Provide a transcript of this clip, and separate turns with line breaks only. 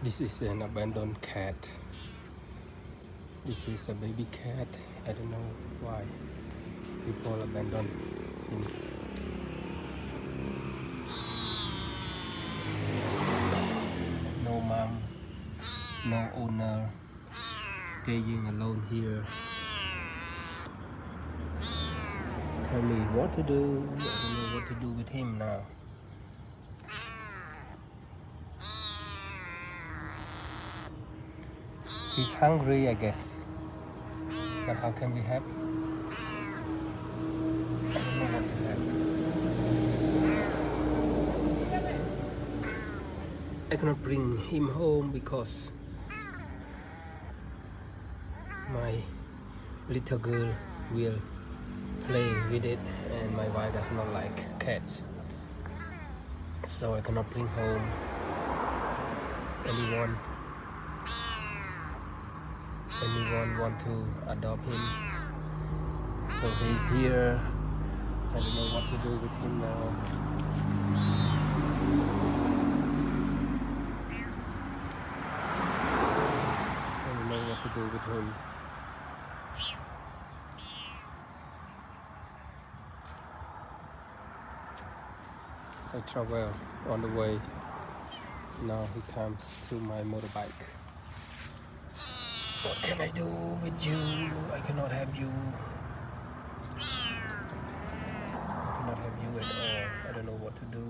This is an abandoned cat. This is a baby cat. I don't know why people abandon him. No mom, no owner, staying alone here. Tell me what to do. I don't know what to do with him now. He's hungry, I guess. But how can we help? I don't know what to help. I cannot bring him home because my little girl will play with it, and my wife does not like cats, so I cannot bring home anyone want to adopt him. So he's here. I don't know what to do with him now. I don't know what to do with him. I travel on the way. Now he comes to my motorbike. What can I do with you? I cannot help you. I cannot help you at all. I don't know what to do.